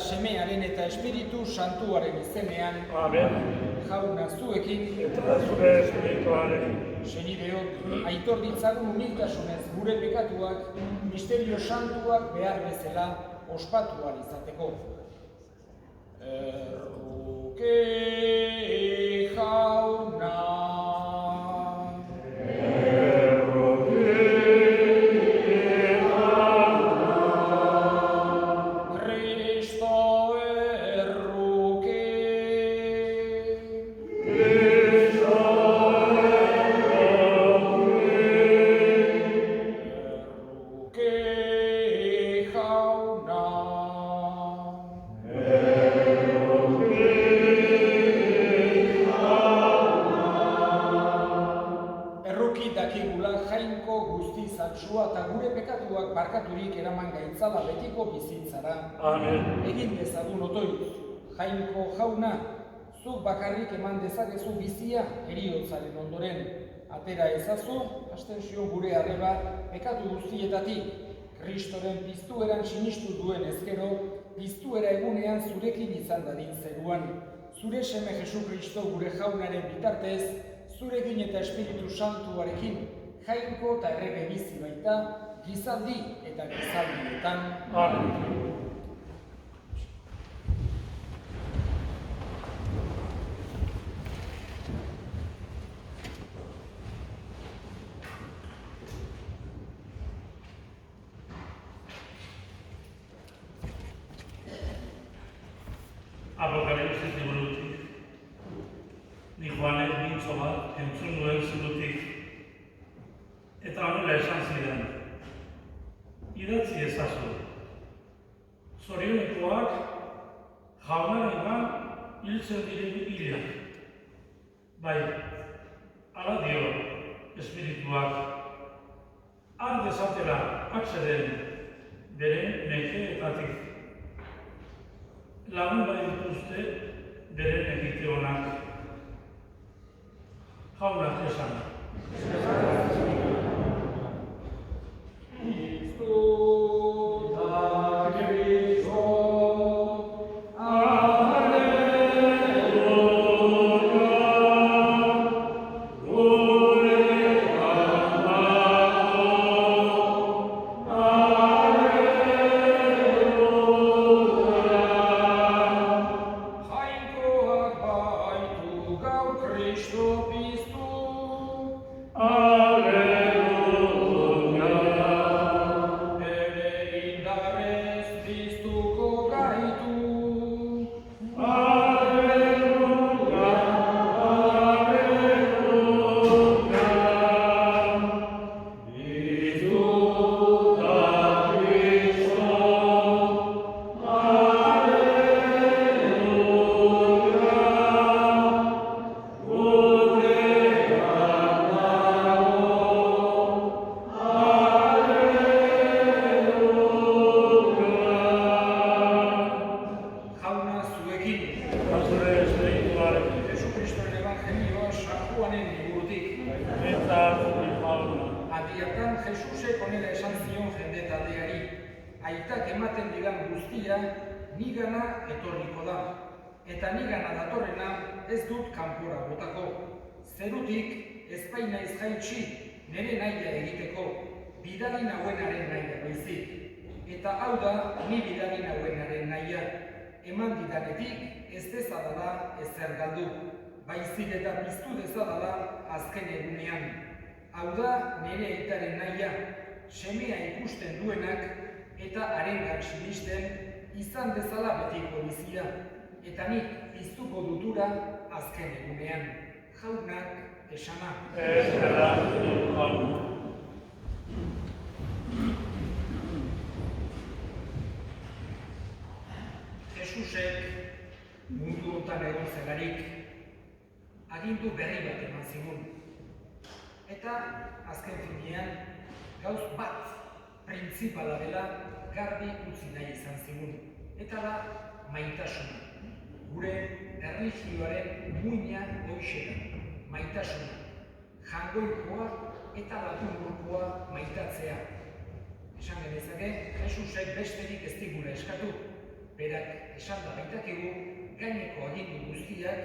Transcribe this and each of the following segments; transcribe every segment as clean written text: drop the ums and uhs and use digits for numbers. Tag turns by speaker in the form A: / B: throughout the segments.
A: Semearen eta Espiritu Santuaren izenean.
B: Amen.
A: Jauna zuekin.
B: Eta zure espirituarekin.
A: Senideok, aitor ditzagun humiltasunez gure pekatuak, misterio santuak behar bezala ospatu ahal izateko. Erruke jauna. Eta gure pekatuak barkaturik eraman gaitzala betiko bizitzara.
B: Amen.
A: Egin dezagun otoitz, Jainko jauna, zuk bakarrik eman dezakezu bizia heriotzaren ondoren. Atera ezazu, abstentzio gure arreba, pekatu guztietatik. Kristoren piztueran sinistu duen ezkero, piztuera egunean zurekin izan dadin zeruan. Zure seme Jesu Kristo gure jaunaren bitartez, zurekin eta Espiritu Santuarekin, Jainko eta errege bizi baita, gizaldi eta gizaldietan.
B: Amen.
C: Apokalipsis liburutik, ni Juanek mintzo bat entzun nuen zurutik, eta honela esan zidan. Idatzi ezazu. Zorionekoak jaunarengan hiltzen diren hilak. Bai, ala dio espirituak. Har dezatela atzeden bere nekeetatik. Lagun bai dituzte bere nekite honak. Jaunak esan.
A: Jesusek honela esan zion jende taldeari, aitak ematen didan guztia nigana etorriko da, eta nigana datorrena ez dut kanpora botako. Zerutik ezpaina izjaitsi nire nahia egiteko, bidali nauenaren nahia baizik. Eta hau da, ni bidali nauenaren nahia, eman didanetik ez dezadala ezer galdu, baizik eta piztu dezadala azken egunean. Hau da, nire aitaren nahia, semea ikusten duenak eta harengan sinisten izan dezala betiko bizia, eta nik piztuko dutura azken egunean. Jaunak esana.
C: Ez gara, jauna.
A: Jesusek mundu honetan egon zelarik, agindu berri bat eman zigun. Eta azken finean, gauz bat printzipala dela garbi utzi nahi izan zigun. Eta da maitasuna. Gure erlijioaren muina hoixera, maitasuna. Jangoikoa eta lagunburkoa maitatzea. Esan genezake, Jesusek besterik ez digula eskatu, berak esan da baitakegu gaineko agindu guztiak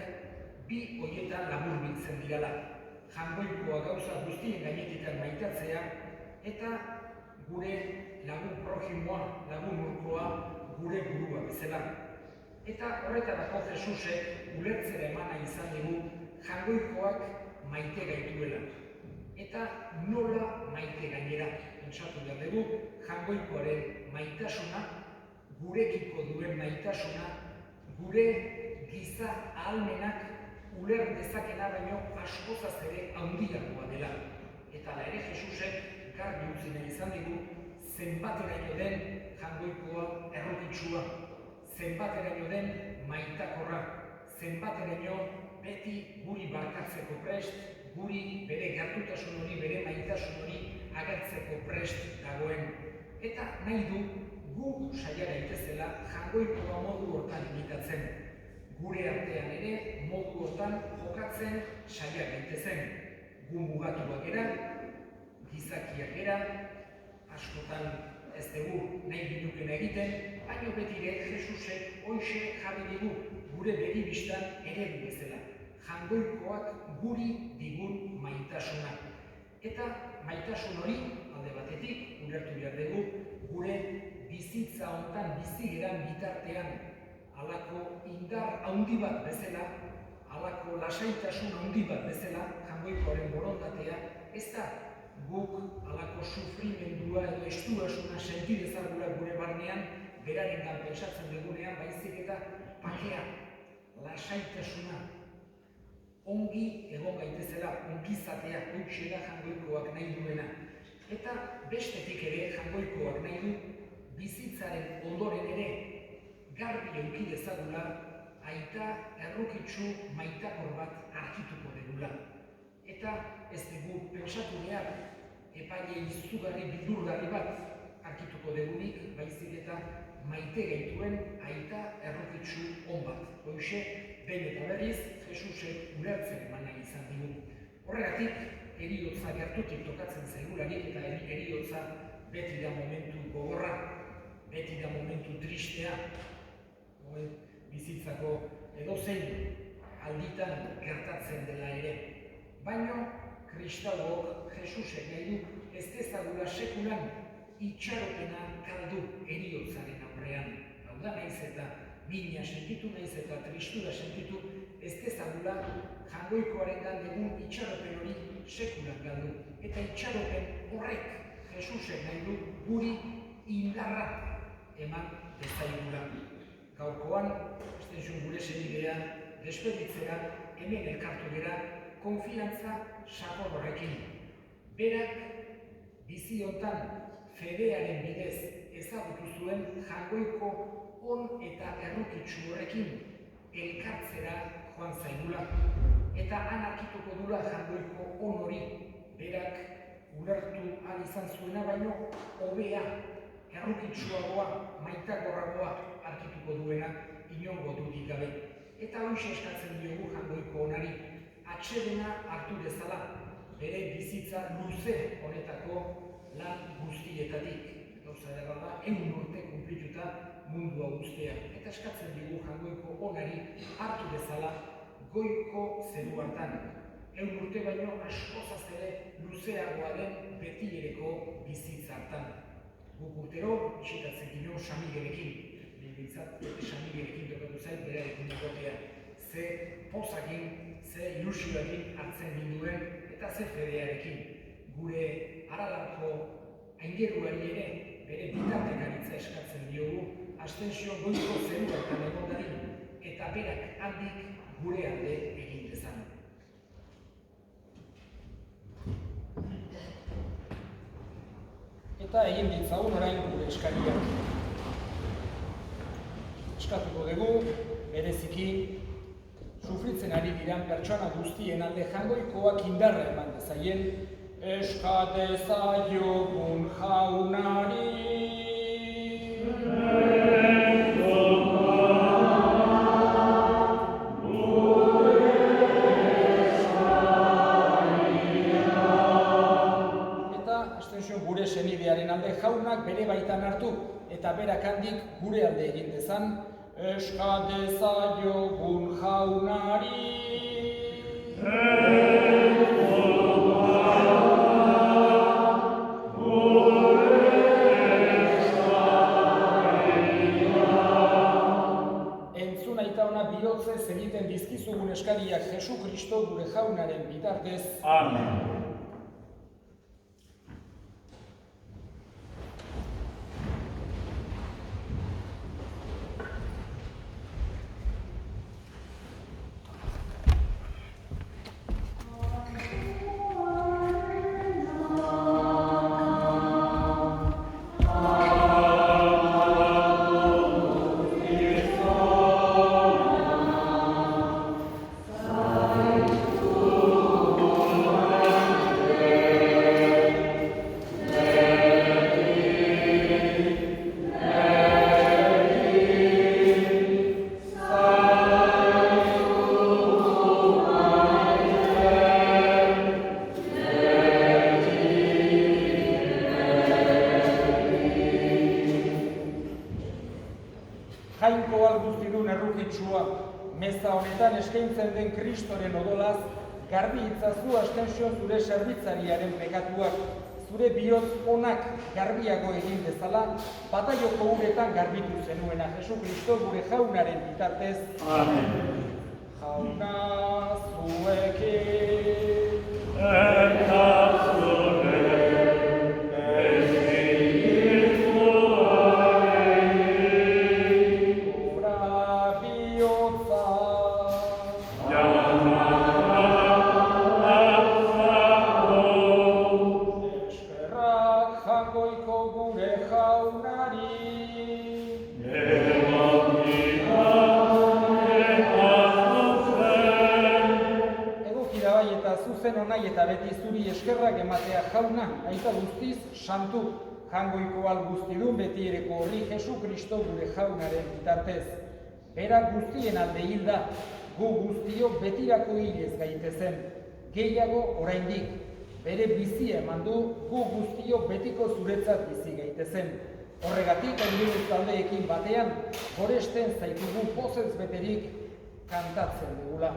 A: bi horietan laburbiltzen dirala. Jangoikoa gauza guztien gainetikan maitatzea eta gure lagun projimoa, lagun urkoa gure burua bezala. Eta horretarako Jesusek ulertzera emana izan dugu jangoikoak maite gaituela. Eta nola maite gainera. Pentsatu behar dugu jangoikoaren maitasuna, gurekiko duen maitasuna, gure giza ahalmenak uler dezakena baino askozaz ere handiagoa dela. Eta hala ere Jesusek garbi utzi nahi izan digu zenbateraino den jangoikoa errokitsua, zenbateraino den maitakorra, zenbateraino beti guri barkatzeko prest, guri bere gertutasun hori, bere maitasun hori agertzeko prest dagoen. Eta nahi du gu saia gaitezela jangoikoa modu hortan imitatzen. Gure artean ere modu hortan jokatzen saia gaitezen. Gu mugatuak era, gizakiak era, askotan ez dugu nahi ginukena egiten, baino betire Jesusek hoxe jarri digu gure begibistan eredu bezala. Jangoikoak guri digun maitasuna. Eta maitasun hori, alde batetik, ulertu behar dugu, gure bizitza hontan bizi geran bitartean, halako indar handi bat bezala, halako lasaitasun handi bat bezala, jangoikoaren borondatea, ez da guk halako sufrimendua edo estuasuna senti dezagula gure barnean, berarengan pentsatzen dugunean, baizik eta bakea, lasaitasuna, ongi egon gaitezela, ongizatea, eutxera jangoikoak nahi duena. Eta bestetik ere jangoikoak nahi du bizitzaren ondoren ere garbi eduki dezagula aita errukitsu maitakor bat argituko degula. Eta ez dugu pentsatu behar epaile izugarri bildurgarri bat argituko degunik, baizik eta maite gaituen aita errukitsu on bat. Hoxe, behin eta berriz, Jesusek ulertzen emana izan digu. Horregatik, heriotza gertutik tokatzen zaigularik eta heriotza beti da momentu gogorra, beti da momentu tristea, bizitzako edozein alditan gertatzen dela ere. Baino, kristauok Jesusek nahi du ez dezagula sekulan itxaropena galdu heriotzaren aurrean. Hau da naiz eta mina sentitu, naiz eta tristura sentitu, ez dezagula jangoikoarengan dugun itxaropen hori sekulan galdu. Eta itxaropen horrek Jesusek nahi du guri indarra eman dezaigula. Gaurkoan, estentzun gure senidea, despeditzera, hemen elkartu gera, konfiantza sakon horrekin. Berak bizi hontan fedearen bidez ezagutu zuen jangoiko on eta errukitsu horrekin elkartzera joan zaigula. Eta han arkituko dula jangoiko on hori, berak ulertu ahal izan zuena baino hobea, errukitsuagoa, maitakorragoa arkituko duena inongo dudik gabe. Eta hoxe eskatzen diogu jangoiko onari, atsedena hartu dezala, bere bizitza luze honetako lan guztietatik. Gauza da da, 100 urte kunplituta mundua guztia. Eta eskatzen digu jangoiko onari hartu dezala goiko zeru hartan. 100 urte baino askozaz ere luzeagoa den betiereko bizitza hartan. Guk urtero, bisitatzen gino Samigerekin. Bintzat, Samigerekin tokatu zait, berarekin egotea. Ze pozakin, ze ilusioakin hartzen ginduen, eta ze fedearekin. Gure Aralarko aingeruari ere, bere bitartekaritza eskatzen diogu, Ascension goiko zeruetan egondari, eta berak handik gure alde egin dezan. Eta egin ditzagun orain gure eskariak. Eskatuko dugu, bereziki, sufritzen ari diran pertsona guztien alde jangoikoak indarra eman dezaien, eska dezaiogun jaunari. Eta Ascension gure senidearen alde jaunak bere baitan hartu eta berak handik gure alde egin dezan, Eska dezaiogun jaunari. Entzun aita ona bihotzez egiten dizkizugun eskariak Jesu Kristo gure jaunaren bitartez.
C: Amen.
A: Jainko guztidun errukitsua, meza honetan eskaintzen den Kristoren odolaz, garbi itzazu astensio zure zerbitzariaren pekatuak, zure bihotz onak garbiago egin dezala, bataioko uretan garbitu zenuena Jesu Kristo gure jaunaren bitartez.
C: Amen.
A: Jauna zuekin.
C: Eta
A: zuzen onai eta beti zuri eskerrak ematea jauna, aita guztiz, santu, jangoiko guztidun beti ereko horri Jesu Kristo gure jaunaren bitartez. Berak guztien alde hilda, gu guztio betirako hilez gaitezen, gehiago oraindik, bere bizia eman du, gu guztio betiko zuretzat bizi gaitezen. Horregatik, hainbidez taldeekin batean, goresten zaitugu pozez beterik kantatzen dugula.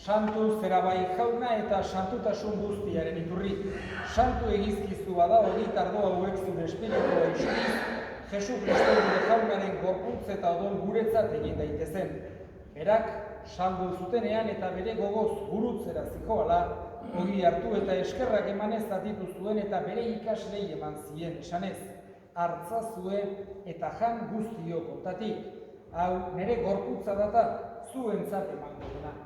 A: Santu zerabai jauna eta santutasun guztiaren iturri. Santu egizkizu bada hori tardo hauek zure espiritua isuriz, Jesu Kristo gure jaunaren gorputz eta odol guretzat egin daitezen. Berak, saldu zutenean eta bere gogoz gurutzera zijoala, ogi hartu eta eskerrak emanez zatitu zuen eta bere ikaslei eman zien esanez. Hartzazue eta jan guztio kontatik. Hau, nire gorputza data zuentzat emango dena.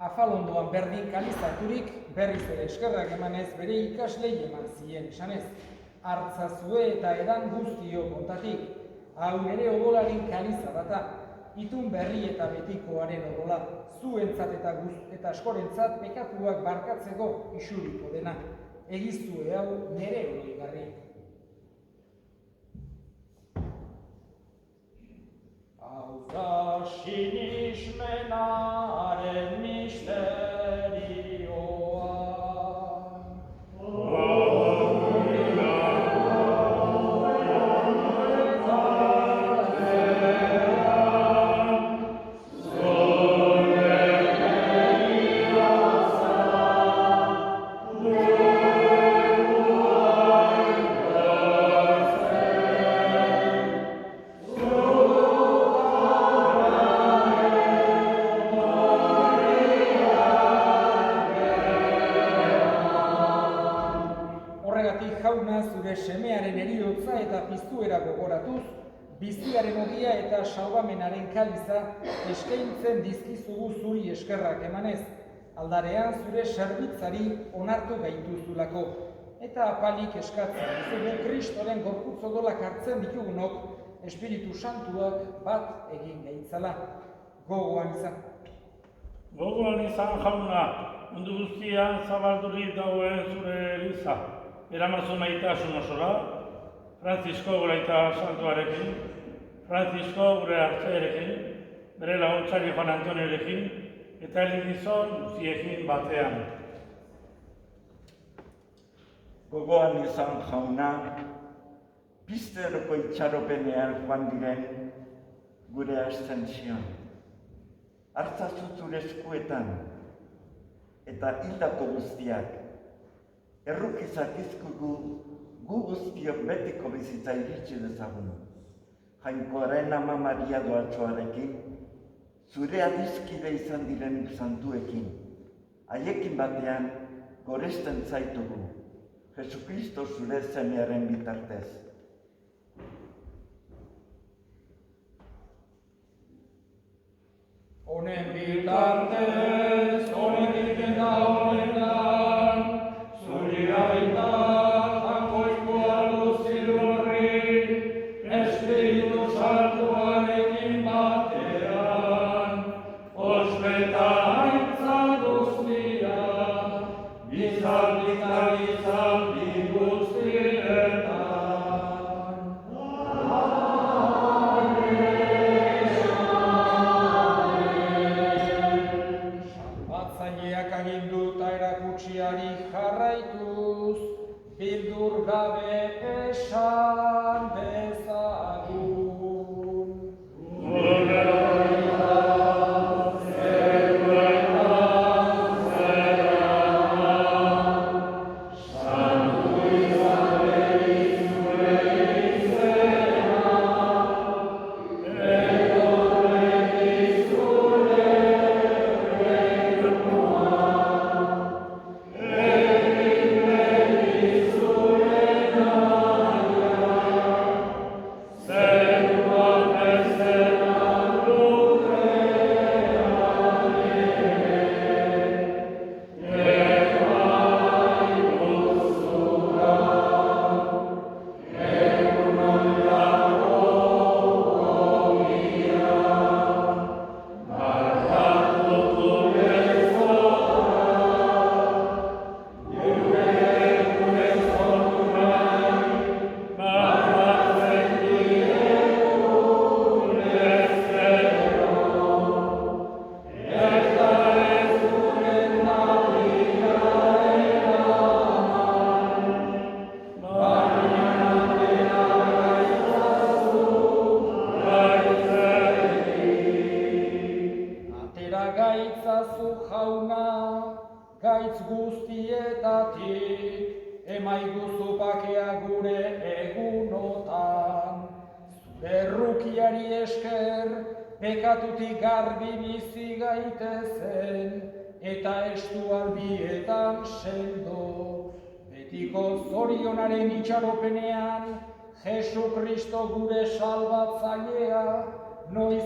A: Afalondoan berdin kalizaturik, berriz ere eskerrak emanez bere ikaslei eman zien esanez. Hartzazue eta edan guztio kontatik. Hau nire odolaren kaliza data, itun berri eta betikoaren odola, zuentzat eta askorentzat pekatuak barkatzeko isuriko dena. Egiztue hau nire oroigarri.
D: eta sinismenaren misterioa.
A: Horregatik jauna zure semearen heriotza eta piztuera gogoratuz, biziaren ogia eta salbamenaren kaliza eskaintzen dizkizugu zuri eskerrak emanez, aldarean zure zerbitzari onartu gaituzulako, eta apalik eskatzen dizugu Kristoren gorputz odolak hartzen ditugunok Espiritu Santuak bat egin gaitzala. Gogoan izan.
C: Gogoan izan jauna, mundu guztian zabaldurik dauen zure eliza. Eramazu maitasun osora, Frantzisko gure aita santuarekin, Frantzisko gure hartzearekin, bere laguntzari Juan Antoniorekin, eta eligizon guztiekin batean.
E: Gogoan izan jauna, pizteroko itxaropenean joan diren gure ascension. Hartzazu zure eskuetan eta hildako guztiak. Errukizak izkugu gu guztiok betiko bizitza iritsi dezagun. Jainkoaren Ama Maria doatxoarekin, zure adiskide izan diren santuekin, haiekin batean goresten zaitugu, Jesukristo zure semearen bitartez.
D: Honen bitartez, honetik eta honetan, zuri aita, jakoizkoa luzilurri, Espiritu Santuarekin batean, ospeta aitza guztia, gizaldi eta gizaldi guztietan. Batzaileak agindu eta erakutsiari jarraituz, bildur gabe esan dezagun. Gaitzazu jauna, gaitz guztietatik, emaiguzu bakea gure egunotan. Zure errukiari esker, pekatutik garbi bizi gaitezen, eta estu albietan sendo. Betiko zorionaren itxaropenean, Jesukristo gure salbatzailea, noiz